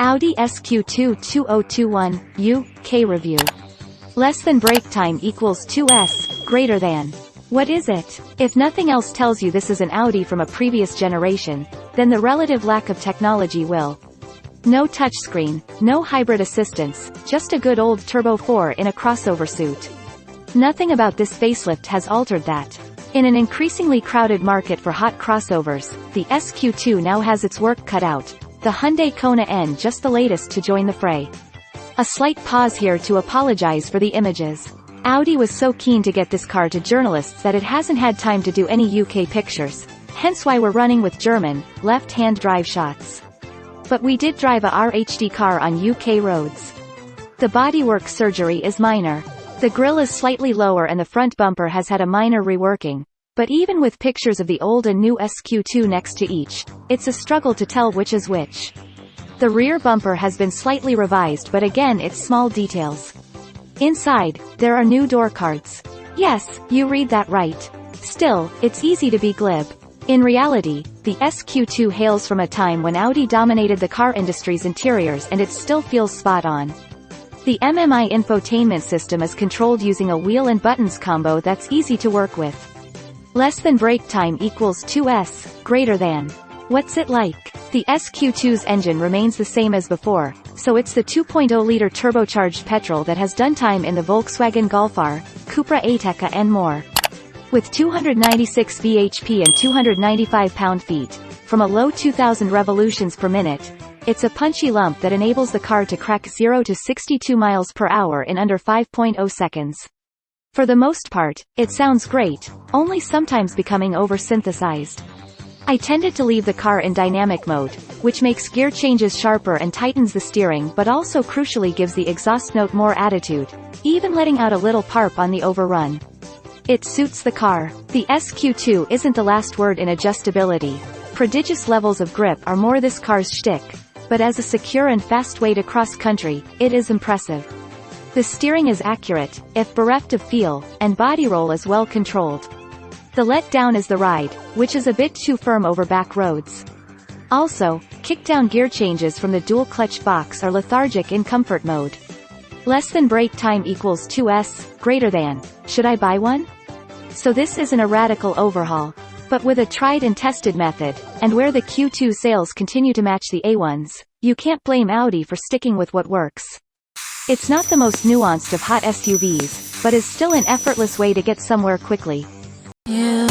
Audi SQ2 2021, UK review. Less than brake time equals 2S, greater than. What is it? If nothing else tells you this is an Audi from a previous generation, then the relative lack of technology will. No touchscreen, no hybrid assistance, just a good old Turbo 4 in a crossover suit. Nothing about this facelift has altered that. In an increasingly crowded market for hot crossovers, the SQ2 now has its work cut out. The Hyundai Kona N just the latest to join the fray. A slight pause here to apologize for the images. Audi was so keen to get this car to journalists that it hasn't had time to do any UK pictures, hence why we're running with German, left-hand drive shots. But we did drive a RHD car on UK roads. The bodywork surgery is minor. The grille is slightly lower and the front bumper has had a minor reworking. But even with pictures of the old and new SQ2 next to each, it's a struggle to tell which is which. The rear bumper has been slightly revised, but again it's small details. Inside, there are new door cards. Yes, you read that right. Still, it's easy to be glib. In reality, the SQ2 hails from a time when Audi dominated the car industry's interiors and it still feels spot on. The MMI infotainment system is controlled using a wheel and buttons combo that's easy to work with. Less than brake time equals 2S, greater than. What's it like? The SQ2's engine remains the same as before, so it's the 2.0-liter turbocharged petrol that has done time in the Volkswagen Golf R, Cupra Ateca and more. With 296 bhp and 295 pound-feet, from a low 2,000 revolutions per minute, it's a punchy lump that enables the car to crack 0 to 62 miles per hour in under 5.0 seconds. For the most part, it sounds great, only sometimes becoming over-synthesized. I tended to leave the car in dynamic mode, which makes gear changes sharper and tightens the steering but also crucially gives the exhaust note more attitude, even letting out a little parp on the overrun. It suits the car. The SQ2 isn't the last word in adjustability. Prodigious levels of grip are more this car's shtick, but as a secure and fast way to cross-country, it is impressive. The steering is accurate, if bereft of feel, and body roll is well controlled. The letdown is the ride, which is a bit too firm over back roads. Also, kickdown gear changes from the dual-clutch box are lethargic in comfort mode. Less than brake time equals 2S, greater than. Should I buy one? So this isn't a radical overhaul, but with a tried and tested method, and where the Q2 sales continue to match the A1s, you can't blame Audi for sticking with what works. It's not the most nuanced of hot SUVs, but is still an effortless way to get somewhere quickly. Yeah.